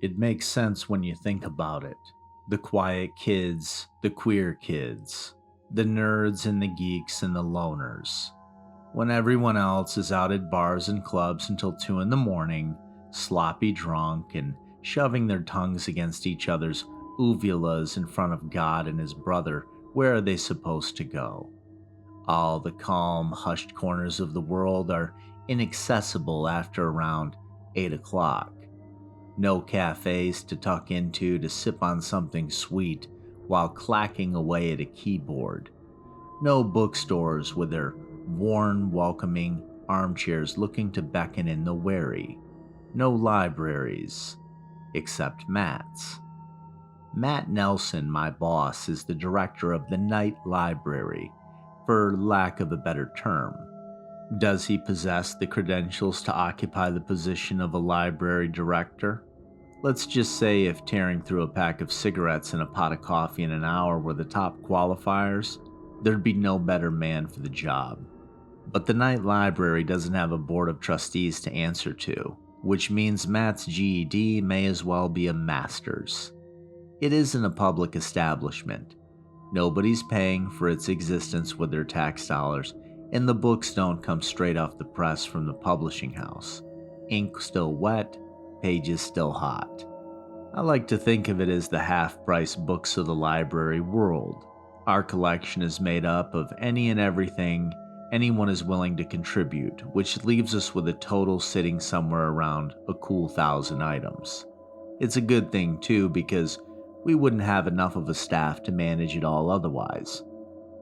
It makes sense when you think about it. The quiet kids, the queer kids, the nerds and the geeks and the loners. When everyone else is out at bars and clubs until 2 in the morning, sloppy drunk and shoving their tongues against each other's uvulas in front of God and his brother, where are they supposed to go? All the calm, hushed corners of the world are inaccessible after around 8 o'clock. No cafes to tuck into to sip on something sweet while clacking away at a keyboard. No bookstores with their worn, welcoming armchairs looking to beckon in the wary. No libraries, except Matt's. Matt Nelson, my boss, is the director of the Night Library, for lack of a better term. Does he possess the credentials to occupy the position of a library director? Let's just say if tearing through a pack of cigarettes and a pot of coffee in an hour were the top qualifiers, there'd be no better man for the job. But the Night Library doesn't have a board of trustees to answer to, which means Matt's GED may as well be a master's. It isn't a public establishment. Nobody's paying for its existence with their tax dollars, and the books don't come straight off the press from the publishing house. Ink still wet, pages still hot. I like to think of it as the half-price books of the library world. Our collection is made up of any and everything anyone is willing to contribute, which leaves us with a total sitting somewhere around a cool 1,000 items. It's a good thing too, because we wouldn't have enough of a staff to manage it all otherwise.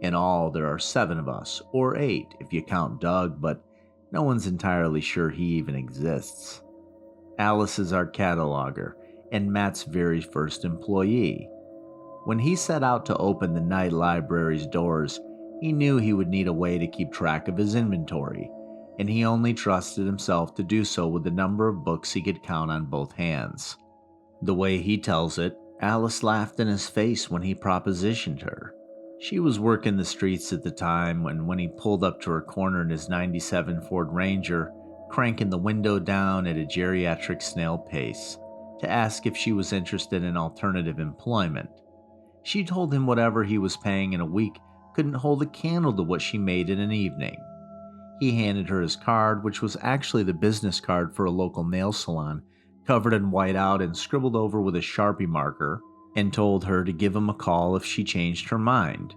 In all, there are 7 of us, or 8 if you count Doug, but no one's entirely sure he even exists. Alice is our cataloger, and Matt's very first employee. When he set out to open the Night Library's doors, he knew he would need a way to keep track of his inventory, and he only trusted himself to do so with the number of books he could count on both hands. The way he tells it, Alice laughed in his face when he propositioned her. She was working the streets at the time when he pulled up to her corner in his '97 Ford Ranger, cranking the window down at a geriatric snail pace, to ask if she was interested in alternative employment. She told him whatever he was paying in a week couldn't hold a candle to what she made in an evening. He handed her his card, which was actually the business card for a local nail salon, covered in whiteout and scribbled over with a Sharpie marker, and told her to give him a call if she changed her mind.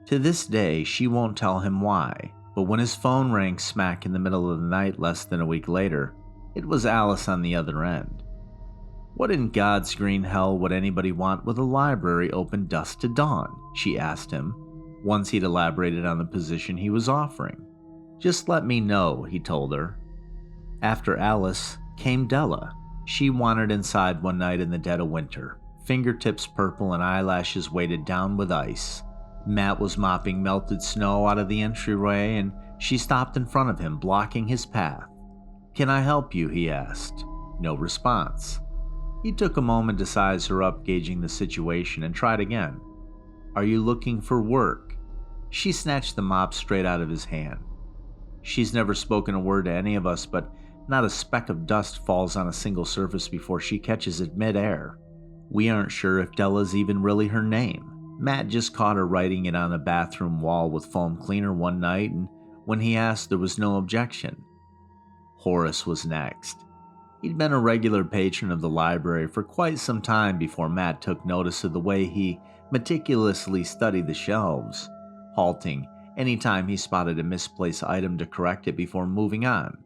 To this day, she won't tell him why, but when his phone rang smack in the middle of the night less than a week later, it was Alice on the other end. What in God's green hell would anybody want with a library open dusk to dawn? She asked him, once he'd elaborated on the position he was offering. Just let me know, he told her. After Alice came Della. She wandered inside one night in the dead of winter, fingertips purple and eyelashes weighted down with ice. Matt was mopping melted snow out of the entryway, and she stopped in front of him, blocking his path. "Can I help you?" he asked. No response. He took a moment to size her up, gauging the situation, and tried again. "Are you looking for work?" She snatched the mop straight out of his hand. "She's never spoken a word to any of us, but not a speck of dust falls on a single surface before she catches it mid-air. We aren't sure if Della's even really her name. Matt just caught her writing it on a bathroom wall with foam cleaner one night, and when he asked, there was no objection." Horace was next. He'd been a regular patron of the library for quite some time before Matt took notice of the way he meticulously studied the shelves, halting anytime he spotted a misplaced item to correct it before moving on.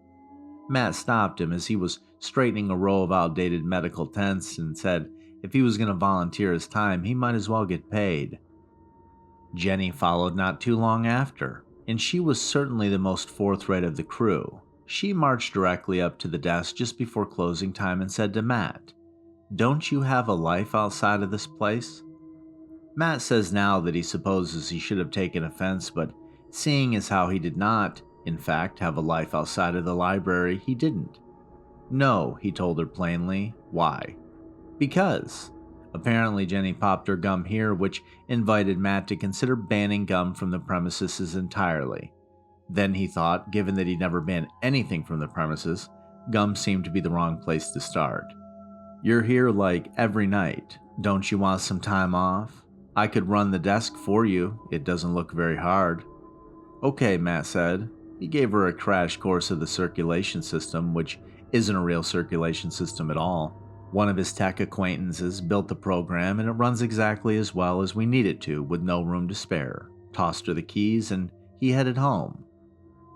Matt stopped him as he was straightening a row of outdated medical tents and said if he was going to volunteer his time, he might as well get paid. Jenny followed not too long after, and she was certainly the most forthright of the crew. She marched directly up to the desk just before closing time and said to Matt, "Don't you have a life outside of this place?" Matt says now that he supposes he should have taken offense, but seeing as how he did not, in fact, have a life outside of the library, he didn't. "No," he told her plainly. "Why?" "Because." Apparently Jenny popped her gum here, which invited Matt to consider banning gum from the premises entirely. Then he thought, given that he'd never banned anything from the premises, gum seemed to be the wrong place to start. You're here like every night. Don't you want some time off? I could run the desk for you. It doesn't look very hard. Okay, Matt said. He gave her a crash course of the circulation system, which isn't a real circulation system at all. One of his tech acquaintances built the program and it runs exactly as well as we need it to, with no room to spare. Tossed her the keys and he headed home.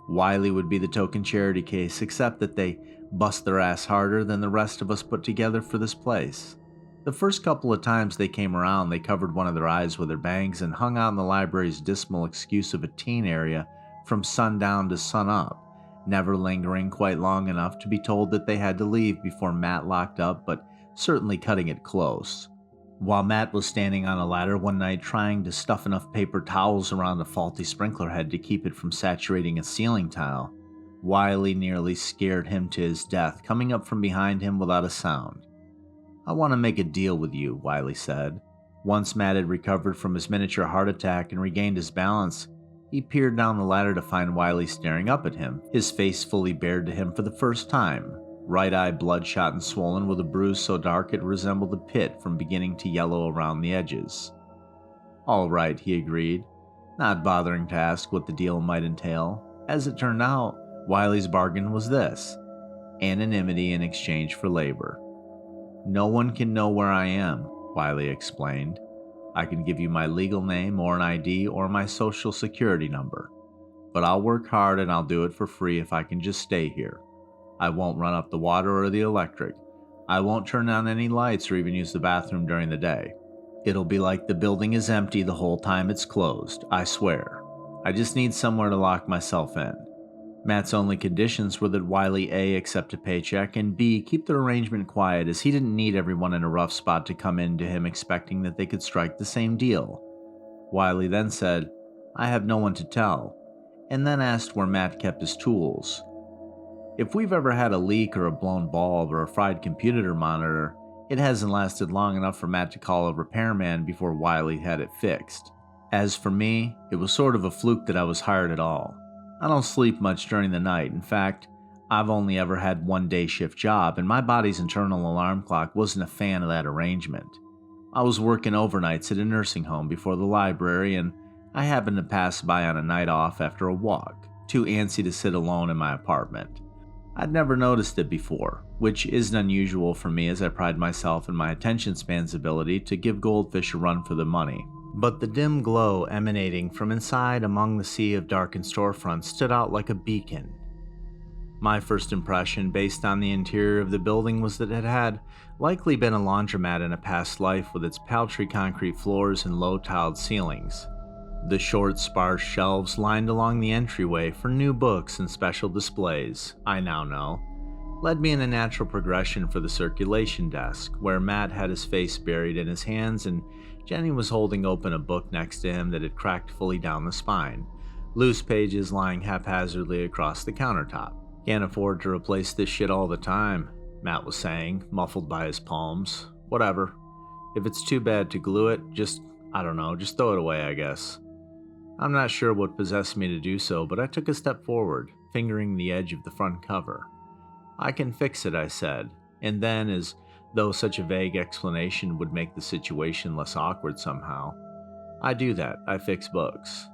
Wiley would be the token charity case, except that they bust their ass harder than the rest of us put together for this place. The first couple of times they came around, they covered one of their eyes with their bangs and hung out in the library's dismal excuse of a teen area from sundown to sunup, never lingering quite long enough to be told that they had to leave before Matt locked up, but certainly cutting it close. While Matt was standing on a ladder one night trying to stuff enough paper towels around a faulty sprinkler head to keep it from saturating a ceiling tile, Wiley nearly scared him to his death, coming up from behind him without a sound. I want to make a deal with you, Wiley said. Once Matt had recovered from his miniature heart attack and regained his balance, he peered down the ladder to find Wiley staring up at him, his face fully bared to him for the first time, right eye bloodshot and swollen with a bruise so dark it resembled a pit from beginning to yellow around the edges. All right, he agreed, not bothering to ask what the deal might entail. As it turned out, Wiley's bargain was this: anonymity in exchange for labor. No one can know where I am, Wiley explained. I can give you my legal name or an ID or my social security number. But I'll work hard and I'll do it for free if I can just stay here. I won't run up the water or the electric. I won't turn on any lights or even use the bathroom during the day. It'll be like the building is empty the whole time it's closed, I swear. I just need somewhere to lock myself in. Matt's only conditions were that Wiley A. accept a paycheck and B. keep the arrangement quiet, as he didn't need everyone in a rough spot to come in to him expecting that they could strike the same deal. Wiley then said, I have no one to tell, and then asked where Matt kept his tools. If we've ever had a leak or a blown bulb or a fried computer monitor, it hasn't lasted long enough for Matt to call a repairman before Wiley had it fixed. As for me, it was sort of a fluke that I was hired at all. I don't sleep much during the night. In fact, I've only ever had one day shift job, and my body's internal alarm clock wasn't a fan of that arrangement. I was working overnights at a nursing home before the library, and I happened to pass by on a night off after a walk, too antsy to sit alone in my apartment. I'd never noticed it before, which isn't unusual for me as I pride myself in my attention span's ability to give goldfish a run for their money. But the dim glow emanating from inside among the sea of darkened storefronts stood out like a beacon. My first impression based on the interior of the building was that it had likely been a laundromat in a past life with its paltry concrete floors and low-tiled ceilings. The short, sparse shelves lined along the entryway for new books and special displays, I now know, led me in a natural progression for the circulation desk, where Matt had his face buried in his hands and Jenny was holding open a book next to him that had cracked fully down the spine, loose pages lying haphazardly across the countertop. Can't afford to replace this shit all the time, Matt was saying, muffled by his palms. Whatever. If it's too bad to glue it, just throw it away, I guess. I'm not sure what possessed me to do so, but I took a step forward, fingering the edge of the front cover. I can fix it, I said, and then, as though such a vague explanation would make the situation less awkward somehow, I do that, I fix books.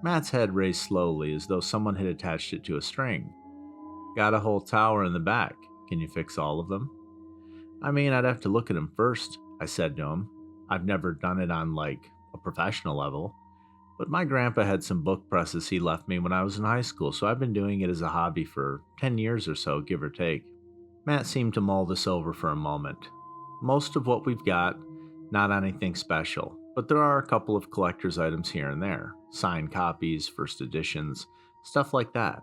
Matt's head raised slowly as though someone had attached it to a string. Got a whole tower in the back. Can you fix all of them? I mean, I'd have to look at them first, I said to him. I've never done it on, a professional level. But my grandpa had some book presses he left me when I was in high school, so I've been doing it as a hobby for 10 years or so, give or take. Matt seemed to mull this over for a moment. Most of what we've got, not anything special, but there are a couple of collector's items here and there. Signed copies, first editions, stuff like that.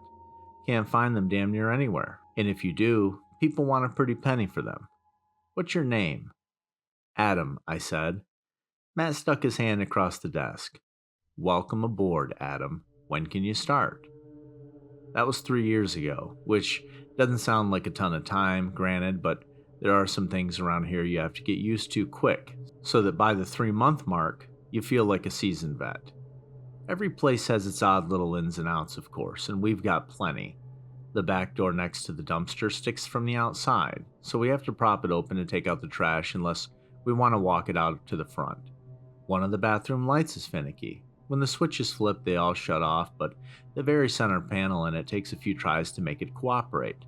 Can't find them damn near anywhere. And if you do, people want a pretty penny for them. What's your name? Adam, I said. Matt stuck his hand across the desk. Welcome aboard, Adam. When can you start? That was 3 years ago, which doesn't sound like a ton of time, granted, but there are some things around here you have to get used to quick, so that by the 3-month mark, you feel like a seasoned vet. Every place has its odd little ins and outs, of course, and we've got plenty. The back door next to the dumpster sticks from the outside, so we have to prop it open to take out the trash unless we want to walk it out to the front. One of the bathroom lights is finicky. When the switch is flipped, they all shut off, but the very center panel in it takes a few tries to make it cooperate.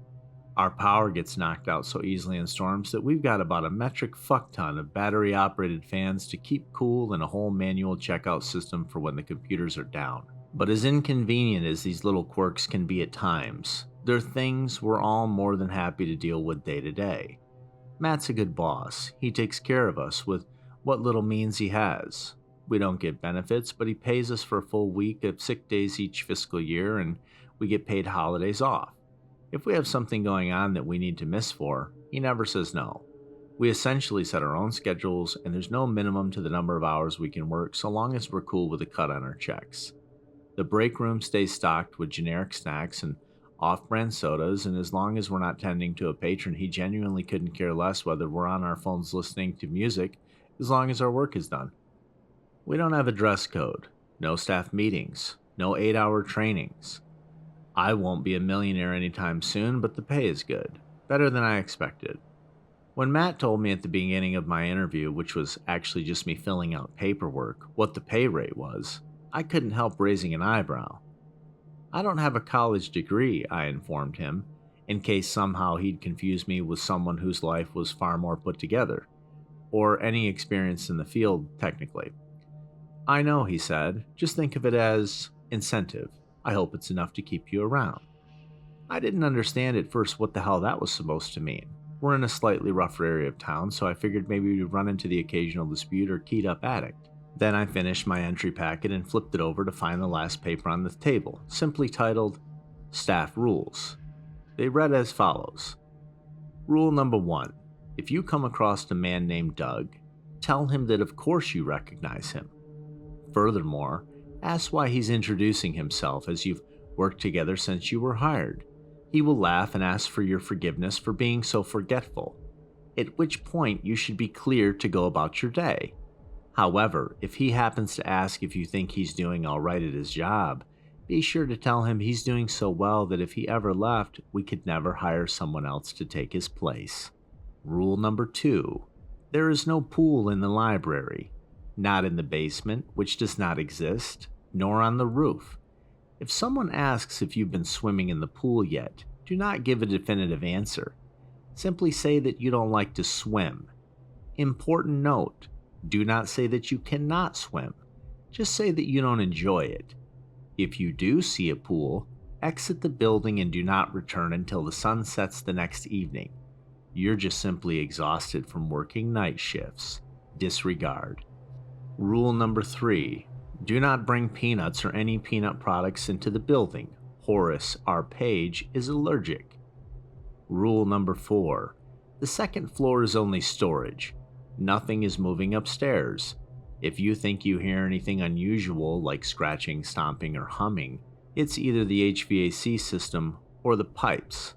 Our power gets knocked out so easily in storms that we've got about a metric fuckton of battery-operated fans to keep cool and a whole manual checkout system for when the computers are down. But as inconvenient as these little quirks can be at times, they're things we're all more than happy to deal with day to day. Matt's a good boss. He takes care of us with what little means he has. We don't get benefits, but he pays us for a full week of sick days each fiscal year, and we get paid holidays off. If we have something going on that we need to miss for, he never says no. We essentially set our own schedules, and there's no minimum to the number of hours we can work so long as we're cool with a cut on our checks. The break room stays stocked with generic snacks and off-brand sodas, and as long as we're not tending to a patron, he genuinely couldn't care less whether we're on our phones listening to music as long as our work is done. We don't have a dress code, no staff meetings, no 8-hour trainings. I won't be a millionaire anytime soon, but the pay is good, better than I expected. When Matt told me at the beginning of my interview, which was actually just me filling out paperwork, what the pay rate was, I couldn't help raising an eyebrow. I don't have a college degree, I informed him, in case somehow he'd confuse me with someone whose life was far more put together, or any experience in the field, technically. I know, he said, just think of it as incentive. I hope it's enough to keep you around. I didn't understand at first what the hell that was supposed to mean. We're in a slightly rougher area of town, so I figured maybe we'd run into the occasional dispute or keyed up addict. Then I finished my entry packet and flipped it over to find the last paper on the table, simply titled, Staff Rules. They read as follows. Rule number 1. If you come across a man named Doug, tell him that of course you recognize him. Furthermore, ask why he's introducing himself as you've worked together since you were hired. He will laugh and ask for your forgiveness for being so forgetful, at which point you should be clear to go about your day. However, if he happens to ask if you think he's doing all right at his job, be sure to tell him he's doing so well that if he ever left, we could never hire someone else to take his place. Rule number 2. There is no pool in the library. Not in the basement, which does not exist, nor on the roof. If someone asks if you've been swimming in the pool yet, do not give a definitive answer. Simply say that you don't like to swim. Important note, do not say that you cannot swim. Just say that you don't enjoy it. If you do see a pool, exit the building and do not return until the sun sets the next evening. You're just simply exhausted from working night shifts. Disregard. Rule number 3. Do not bring peanuts or any peanut products into the building. Horace, our page, is allergic. Rule number 4. The second floor is only storage. Nothing is moving upstairs. If you think you hear anything unusual like scratching, stomping, or humming, it's either the HVAC system or the pipes.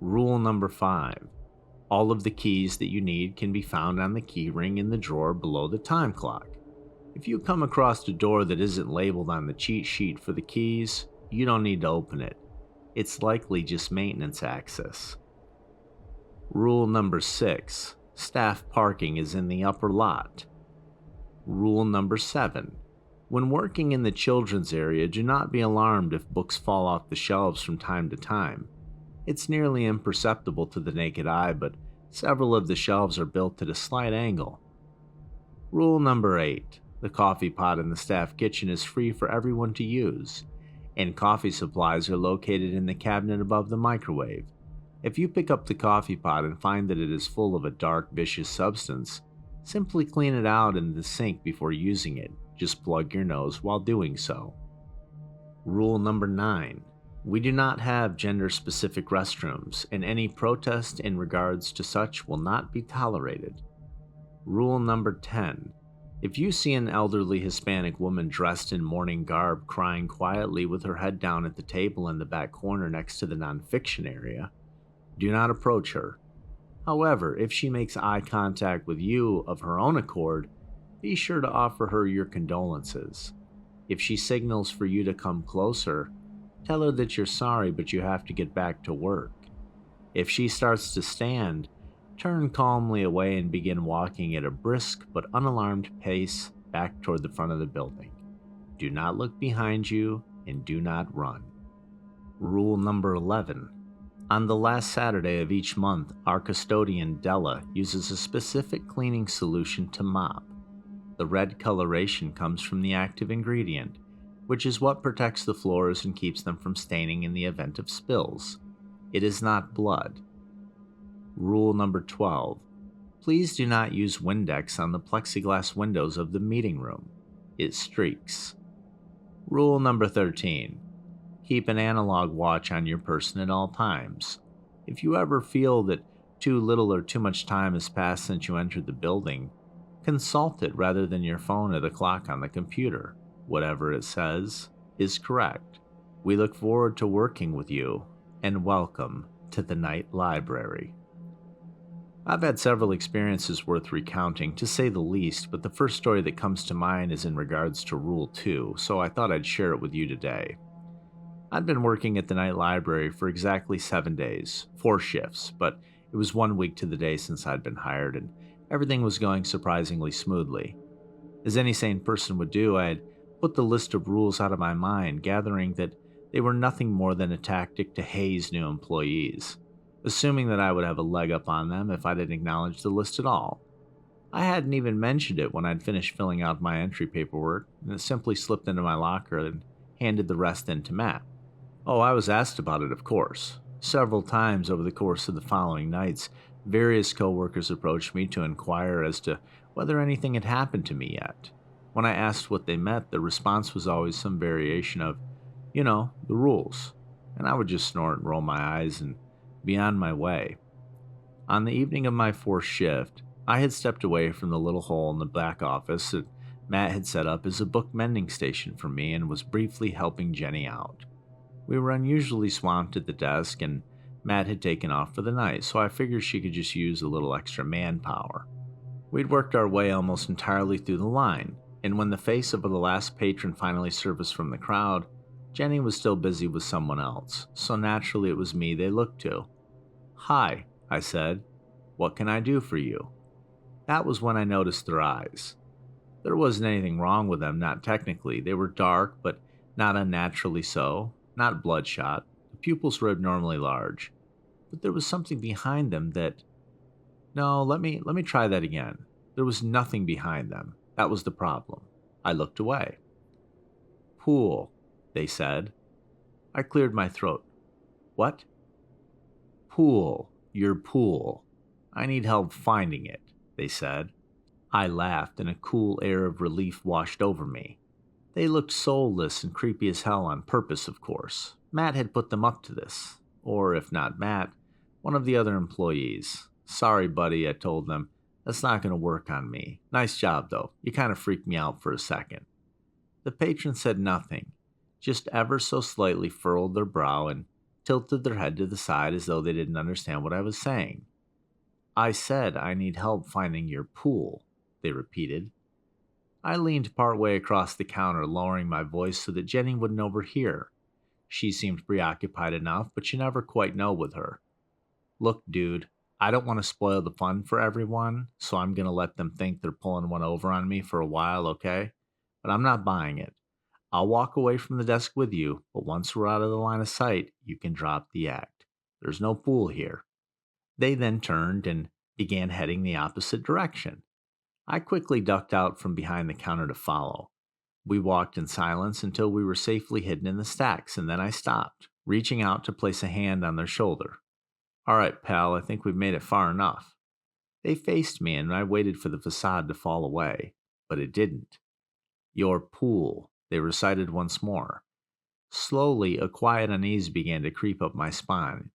Rule number 5. All of the keys that you need can be found on the key ring in the drawer below the time clock. If you come across a door that isn't labeled on the cheat sheet for the keys, you don't need to open it. It's likely just maintenance access. Rule number 6. Staff parking is in the upper lot. Rule number 7. When working in the children's area, do not be alarmed if books fall off the shelves from time to time. It's nearly imperceptible to the naked eye, but several of the shelves are built at a slight angle. Rule number 8. The coffee pot in the staff kitchen is free for everyone to use, and coffee supplies are located in the cabinet above the microwave. If you pick up the coffee pot and find that it is full of a dark, vicious substance, simply clean it out in the sink before using it. Just plug your nose while doing so. Rule number 9. We do not have gender-specific restrooms, and any protest in regards to such will not be tolerated. Rule number 10. If you see an elderly Hispanic woman dressed in mourning garb crying quietly with her head down at the table in the back corner next to the nonfiction area, do not approach her. However, if she makes eye contact with you of her own accord, be sure to offer her your condolences. If she signals for you to come closer, Tell her that you're sorry, but you have to get back to work. If she starts to stand, turn calmly away and begin walking at a brisk but unalarmed pace back toward the front of the building. Do not look behind you and do not run. Rule number 11. On the last Saturday of each month, our custodian Della uses a specific cleaning solution to mop. The red coloration comes from the active ingredient, which is what protects the floors and keeps them from staining in the event of spills. It is not blood. Rule number 12. Please do not use Windex on the plexiglass windows of the meeting room. It streaks. Rule number 13. Keep an analog watch on your person at all times. If you ever feel that too little or too much time has passed since you entered the building, consult it rather than your phone or the clock on the computer. Whatever it says is correct. We look forward to working with you, and welcome to the Night Library. I've had several experiences worth recounting, to say the least, but the first story that comes to mind is in regards to Rule 2, so I thought I'd share it with you today. I'd been working at the Night Library for exactly 7 days, 4 shifts, but it was 1 week to the day since I'd been hired, and everything was going surprisingly smoothly. As any sane person would do, I had put the list of rules out of my mind, gathering that they were nothing more than a tactic to haze new employees, assuming that I would have a leg up on them if I didn't acknowledge the list at all. I hadn't even mentioned it when I'd finished filling out my entry paperwork, and it simply slipped into my locker and handed the rest in to Matt. Oh, I was asked about it, of course. Several times over the course of the following nights, various coworkers approached me to inquire as to whether anything had happened to me yet. When I asked what they meant, the response was always some variation of, the rules. And I would just snort and roll my eyes and be on my way. On the evening of my 4th shift, I had stepped away from the little hole in the back office that Matt had set up as a book mending station for me and was briefly helping Jenny out. We were unusually swamped at the desk, and Matt had taken off for the night, so I figured she could just use a little extra manpower. We'd worked our way almost entirely through the line, and when the face of the last patron finally surfaced from the crowd, Jenny was still busy with someone else, so naturally it was me they looked to. "Hi," I said. "What can I do for you?" That was when I noticed their eyes. There wasn't anything wrong with them, not technically. They were dark, but not unnaturally so. Not bloodshot. The pupils were abnormally large. But there was something behind them that... No, let me try that again. There was nothing behind them. That was the problem. I looked away. "Pool," they said. I cleared my throat. "What?" "Pool. Your pool. I need help finding it," they said. I laughed, and a cool air of relief washed over me. They looked soulless and creepy as hell on purpose, of course. Matt had put them up to this. Or if not Matt, one of the other employees. "Sorry, buddy," I told them. "That's not going to work on me. Nice job, though. You kind of freaked me out for a second." The patron said nothing, just ever so slightly furrowed their brow and tilted their head to the side as though they didn't understand what I was saying. "I said I need help finding your pool," they repeated. I leaned partway across the counter, lowering my voice so that Jenny wouldn't overhear. She seemed preoccupied enough, but you never quite know with her. "Look, dude, I don't want to spoil the fun for everyone, so I'm going to let them think they're pulling one over on me for a while, okay? But I'm not buying it. I'll walk away from the desk with you, but once we're out of the line of sight, you can drop the act. There's no pool here." They then turned and began heading the opposite direction. I quickly ducked out from behind the counter to follow. We walked in silence until we were safely hidden in the stacks, and then I stopped, reaching out to place a hand on their shoulder. "All right, pal, I think we've made it far enough." They faced me, and I waited for the facade to fall away, but it didn't. "Your pool," they recited once more. Slowly, a quiet unease began to creep up my spine.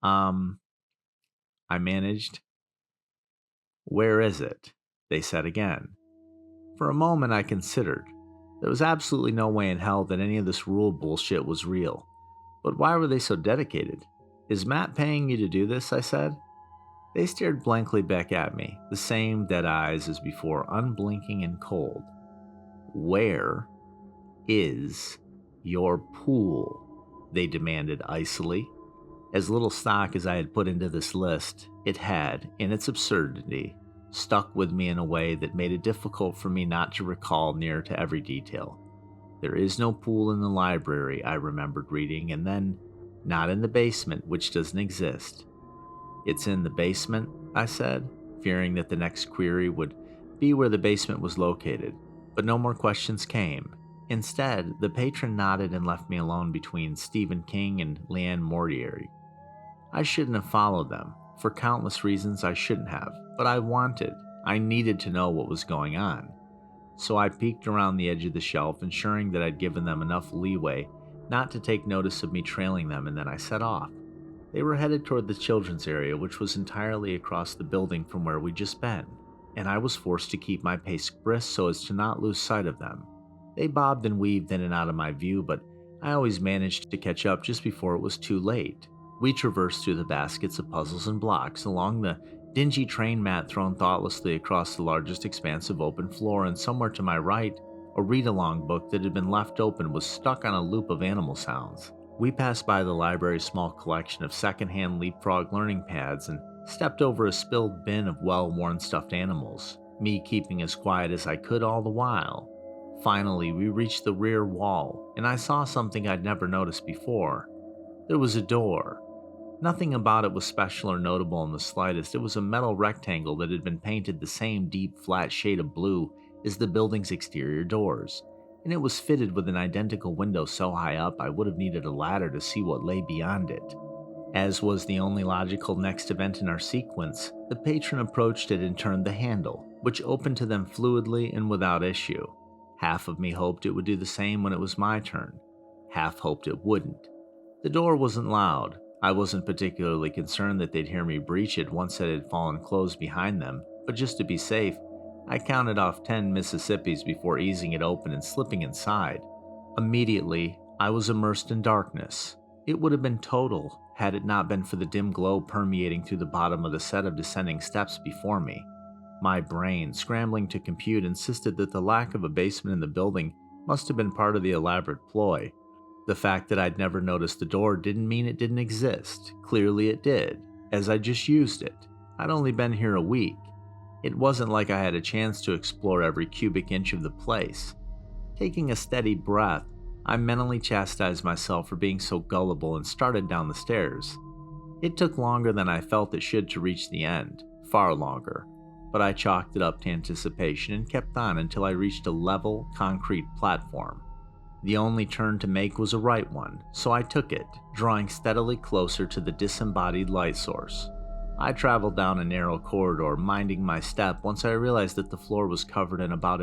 I managed. "Where is it?" they said again. For a moment I considered. There was absolutely no way in hell that any of this rule bullshit was real. But why were they so dedicated? "Is Matt paying you to do this?" I said. They stared blankly back at me, the same dead eyes as before, unblinking and cold. "Where is your pool?" they demanded icily. As little stock as I had put into this list, it had, in its absurdity, stuck with me in a way that made it difficult for me not to recall near to every detail. There is no pool in the library, I remembered reading, and then, not in the basement, which doesn't exist. It's in the basement, I said, fearing that the next query would be where the basement was located, but no more questions came. Instead, the patron nodded and left me alone between Stephen King and Leanne Mortieri. I shouldn't have followed them. For countless reasons I shouldn't have, but I needed to know what was going on. So I peeked around the edge of the shelf, ensuring that I'd given them enough leeway not to take notice of me trailing them, and then I set off. They were headed toward the children's area, which was entirely across the building from where we'd just been, and I was forced to keep my pace brisk so as to not lose sight of them. They bobbed and weaved in and out of my view, but I always managed to catch up just before it was too late. We traversed through the baskets of puzzles and blocks, along the dingy train mat thrown thoughtlessly across the largest expanse of open floor, and somewhere to my right, a read-along book that had been left open was stuck on a loop of animal sounds. We passed by the library's small collection of secondhand leapfrog learning pads and stepped over a spilled bin of well-worn stuffed animals, me keeping as quiet as I could all the while. Finally, we reached the rear wall, and I saw something I'd never noticed before. There was a door. Nothing about it was special or notable in the slightest. It was a metal rectangle that had been painted the same deep, flat shade of blue as the building's exterior doors, and it was fitted with an identical window so high up I would have needed a ladder to see what lay beyond it. As was the only logical next event in our sequence, the patron approached it and turned the handle, which opened to them fluidly and without issue. Half of me hoped it would do the same when it was my turn. Half hoped it wouldn't. The door wasn't loud. I wasn't particularly concerned that they'd hear me breach it once it had fallen closed behind them, but just to be safe, I counted off 10 Mississippis before easing it open and slipping inside. Immediately, I was immersed in darkness. It would have been total had it not been for the dim glow permeating through the bottom of the set of descending steps before me. My brain, scrambling to compute, insisted that the lack of a basement in the building must have been part of the elaborate ploy. The fact that I'd never noticed the door didn't mean it didn't exist. Clearly it did, as I just used it. I'd only been here a week. It wasn't like I had a chance to explore every cubic inch of the place. Taking a steady breath, I mentally chastised myself for being so gullible and started down the stairs. It took longer than I felt it should to reach the end, far longer, but I chalked it up to anticipation and kept on until I reached a level, concrete platform. The only turn to make was a right one, so I took it, drawing steadily closer to the disembodied light source. I traveled down a narrow corridor, minding my step, once I realized that the floor was covered in about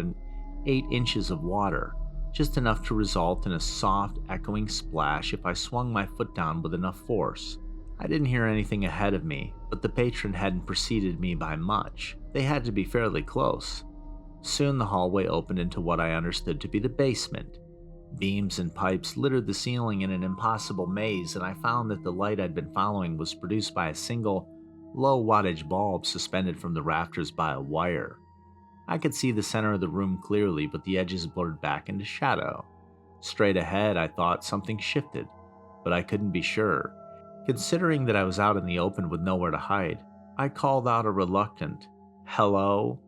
8 inches of water, just enough to result in a soft, echoing splash if I swung my foot down with enough force. I didn't hear anything ahead of me, but the patron hadn't preceded me by much. They had to be fairly close. Soon the hallway opened into what I understood to be the basement. Beams and pipes littered the ceiling in an impossible maze, and I found that the light I'd been following was produced by a single, low-wattage bulb suspended from the rafters by a wire. I could see the center of the room clearly, but the edges blurred back into shadow. Straight ahead, I thought something shifted, but I couldn't be sure. Considering that I was out in the open with nowhere to hide, I called out a reluctant, "Hello?"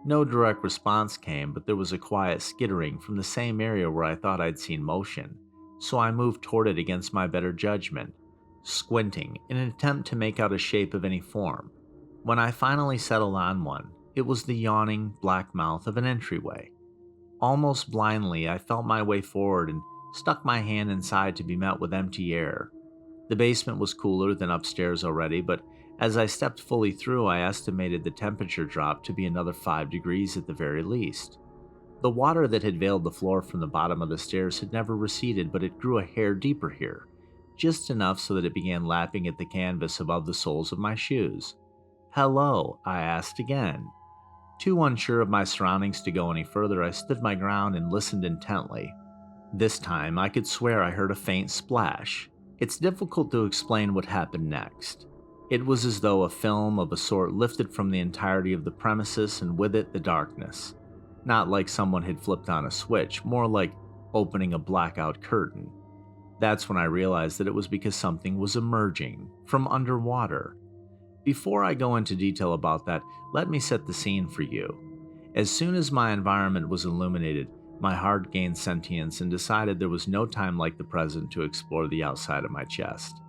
No direct response came, but there was a quiet skittering from the same area where I thought I'd seen motion, so I moved toward it against my better judgment, squinting in an attempt to make out a shape of any form. When I finally settled on one, it was the yawning black mouth of an entryway. Almost blindly, I felt my way forward and stuck my hand inside to be met with empty air. The basement was cooler than upstairs already, but as I stepped fully through, I estimated the temperature drop to be another 5 degrees at the very least. The water that had veiled the floor from the bottom of the stairs had never receded, but it grew a hair deeper here, just enough so that it began lapping at the canvas above the soles of my shoes. "Hello?" I asked again. Too unsure of my surroundings to go any further, I stood my ground and listened intently. This time, I could swear I heard a faint splash. It's difficult to explain what happened next. It was as though a film of a sort lifted from the entirety of the premises, and with it the darkness. Not like someone had flipped on a switch, more like opening a blackout curtain. That's when I realized that it was because something was emerging from underwater. Before I go into detail about that, let me set the scene for you. As soon as my environment was illuminated, my heart gained sentience and decided there was no time like the present to explore the outside of my chest.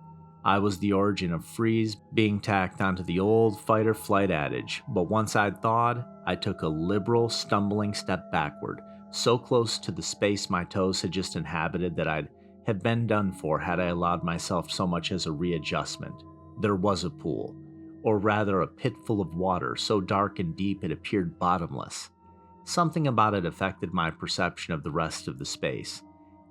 I was the origin of freeze being tacked onto the old fight or flight adage, but once I'd thawed, I took a liberal, stumbling step backward, so close to the space my toes had just inhabited that I'd have been done for had I allowed myself so much as a readjustment. There was a pool, or rather a pit full of water so dark and deep it appeared bottomless. Something about it affected my perception of the rest of the space.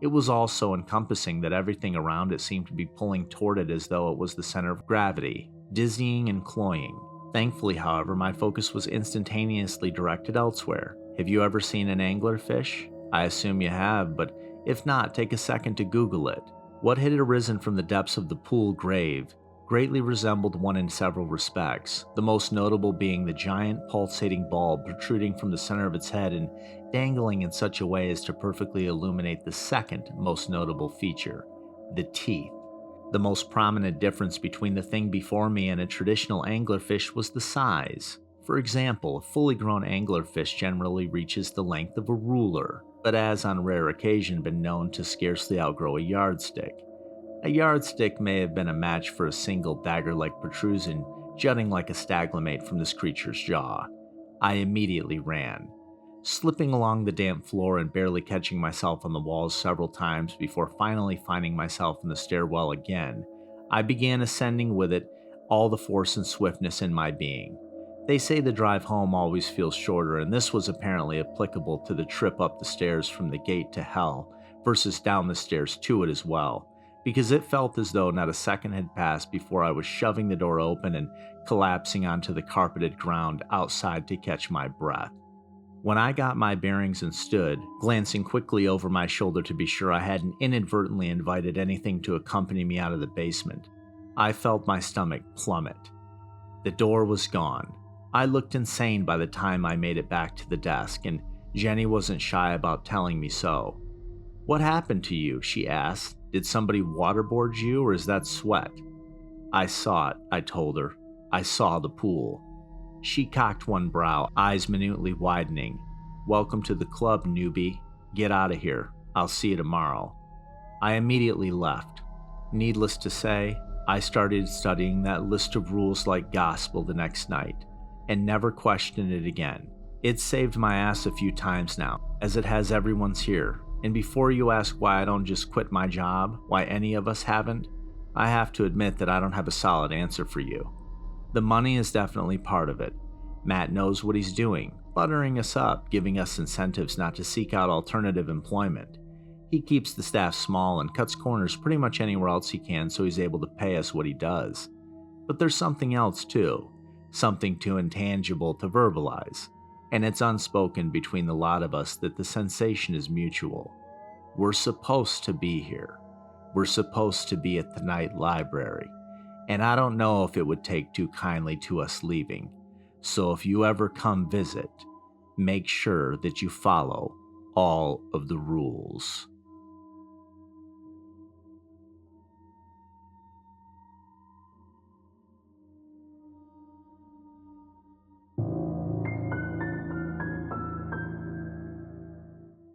It was all so encompassing that everything around it seemed to be pulling toward it as though it was the center of gravity, dizzying and cloying. Thankfully, however, my focus was instantaneously directed elsewhere. Have you ever seen an anglerfish? I assume you have, but if not, take a second to Google it. What had arisen from the depths of the pool grave greatly resembled one in several respects, the most notable being the giant pulsating bulb protruding from the center of its head and dangling in such a way as to perfectly illuminate the second most notable feature, the teeth. The most prominent difference between the thing before me and a traditional anglerfish was the size. For example, a fully grown anglerfish generally reaches the length of a ruler, but has on rare occasion been known to scarcely outgrow a yardstick. A yardstick may have been a match for a single dagger-like protrusion jutting like a staglamate from this creature's jaw. I immediately ran, slipping along the damp floor and barely catching myself on the walls several times before finally finding myself in the stairwell again. I began ascending with it, all the force and swiftness in my being. They say the drive home always feels shorter, and this was apparently applicable to the trip up the stairs from the gate to hell versus down the stairs to it as well, because it felt as though not a second had passed before I was shoving the door open and collapsing onto the carpeted ground outside to catch my breath. When I got my bearings and stood, glancing quickly over my shoulder to be sure I hadn't inadvertently invited anything to accompany me out of the basement, I felt my stomach plummet. The door was gone. I looked insane by the time I made it back to the desk, and Jenny wasn't shy about telling me so. "What happened to you?" she asked. "Did somebody waterboard you, or is that sweat?" "I saw it," I told her. "I saw the pool." She cocked one brow, eyes minutely widening. "Welcome to the club, newbie. Get out of here. I'll see you tomorrow." I immediately left. Needless to say, I started studying that list of rules like gospel the next night, and never questioned it again. It's saved my ass a few times now, as it has everyone's here. And before you ask why I don't just quit my job, why any of us haven't, I have to admit that I don't have a solid answer for you. The money is definitely part of it. Matt knows what he's doing, buttering us up, giving us incentives not to seek out alternative employment. He keeps the staff small and cuts corners pretty much anywhere else he can so he's able to pay us what he does. But there's something else too, something too intangible to verbalize. And it's unspoken between the lot of us that the sensation is mutual. We're supposed to be here. We're supposed to be at the night library. And I don't know if it would take too kindly to us leaving. So if you ever come visit, make sure that you follow all of the rules.